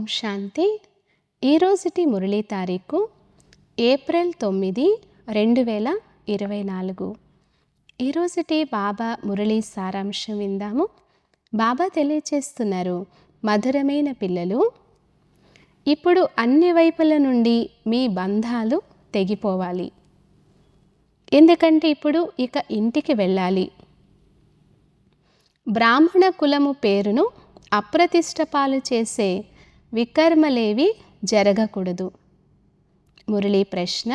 శాంతి. ఈరోజుటి మురళీ తారీఖు ఏప్రిల్ 9, 2024. ఈరోజుటి బాబా మురళీ సారాంశం విందాము. బాబా తెలియచేస్తున్నారు, మధురమైన పిల్లలు, ఇప్పుడు అన్ని వైపుల నుండి మీ బంధాలు తెగిపోవాలి. ఎందుకంటే ఇప్పుడు ఇక ఇంటికి వెళ్ళాలి. బ్రాహ్మణ కులము పేరును అప్రతిష్టపాలు చేసే వికర్మలేవి జరగకూడదు. మురళీ ప్రశ్న: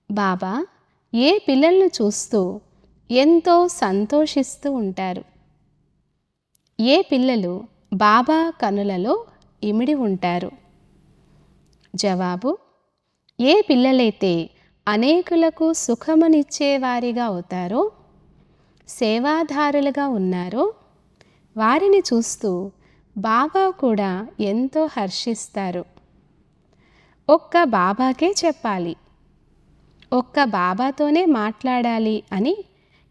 బాబా ఏ పిల్లలను చూస్తూ ఎంతో సంతోషిస్తూ ఉంటారు? ఏ పిల్లలు బాబా కనులలో ఇమిడి ఉంటారు? జవాబు: ఏ పిల్లలైతే అనేకులకు సుఖమునిచ్చేవారిగా అవుతారో, సేవాదారులుగా ఉన్నారో, వారిని చూస్తూ బాబా కూడా ఎంతో హర్షిస్తారు. ఒక్క బాబాకే చెప్పాలి, ఒక్క బాబాతోనే మాట్లాడాలి అని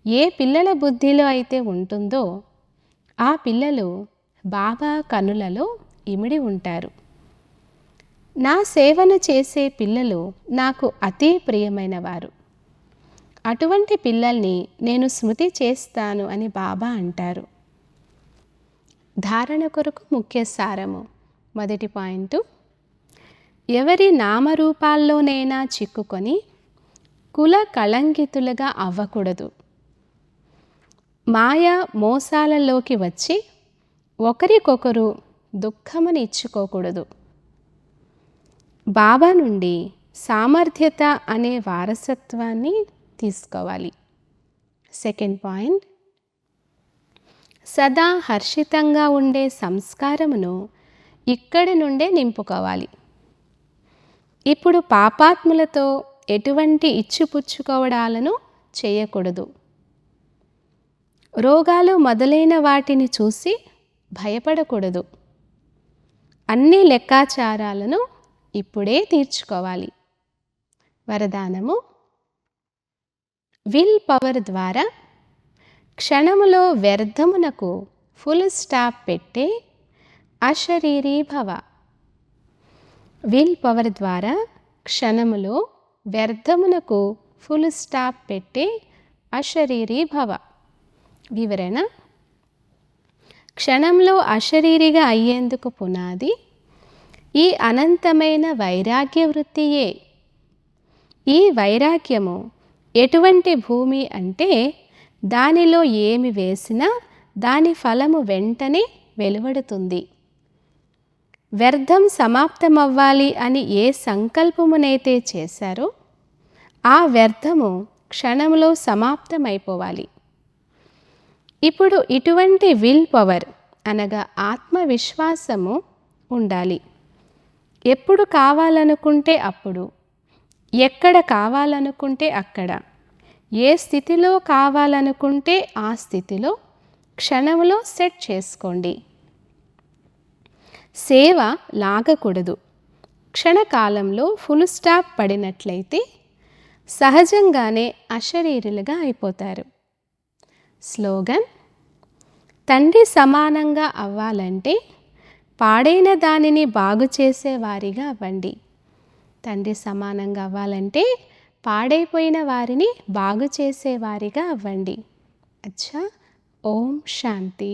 ఏ పిల్లల బుద్ధిలో అయితే ఉంటుందో ఆ పిల్లలు బాబా కనులలో ఇమిడి ఉంటారు. నా సేవను చేసే పిల్లలు నాకు అతి ప్రియమైన వారు. అటువంటి పిల్లల్ని నేను స్మృతి చేస్తాను అని బాబా అంటారు. ధారణ కొరకు ముఖ్య సారము. మొదటి పాయింట్: ఎవరి నామరూపాల్లోనైనా చిక్కుకొని కుల కళంకితులుగా అవ్వకూడదు. మాయా మోసాలలోకి వచ్చి ఒకరికొకరు దుఃఖముని ఇచ్చుకోకూడదు. బాబా నుండి సామర్థ్యత అనే వారసత్వాన్ని తీసుకోవాలి. సెకండ్ పాయింట్: సదా హర్షితంగా ఉండే సంస్కారమును ఇక్కడి నుండే నింపుకోవాలి. ఇప్పుడు పాపాత్ములతో ఎటువంటి ఇచ్చిపుచ్చుకోవడాలను చేయకూడదు. రోగాలు మొదలైన వాటిని చూసి భయపడకూడదు. అన్ని లెక్కాచారాలను ఇప్పుడే తీర్చుకోవాలి. వరదానము: విల్ పవర్ ద్వారా క్షణములో వ్యర్థమునకు ఫుల్ స్టాప్ పెట్టే అశరీరీ భవ. విల్ పవర్ ద్వారా క్షణములో వ్యర్థమునకు ఫుల్ స్టాప్ పెట్టే అశరీరీ భవ. వివరణ: క్షణంలో అశరీరిగా అయ్యేందుకు పునాది ఈ అనంతమైన వైరాగ్య వృత్తియే. ఈ వైరాగ్యము ఎటువంటి భూమి అంటే దానిలో ఏమి వేసినా దాని ఫలము వెంటనే వెలువడుతుంది. వ్యర్థం సమాప్తమవ్వాలి అని ఏ సంకల్పమునైతే చేశారో ఆ వ్యర్థము క్షణంలో సమాప్తమైపోవాలి. ఇప్పుడు ఇటువంటి విల్ పవర్ అనగా ఆత్మవిశ్వాసము ఉండాలి. ఎప్పుడు కావాలనుకుంటే అప్పుడు, ఎక్కడ కావాలనుకుంటే అక్కడ, ఏ స్థితిలో కావాలనుకుంటే ఆ స్థితిలో క్షణంలో సెట్ చేసుకోండి. సేవ లాగకూడదు. క్షణకాలంలో ఫుల్ స్టాప్ పడినట్లయితే సహజంగానే అశరీరులుగా అయిపోతారు. స్లోగన్: తండ్రి సమానంగా అవ్వాలంటే పాడైన దానిని బాగు చేసేవారిగా అవ్వండి. తండ్రి సమానంగా అవ్వాలంటే పాడైపోయిన వారిని బాగు చేసేవారిగా అవ్వండి. అచ్చా. ఓం శాంతి.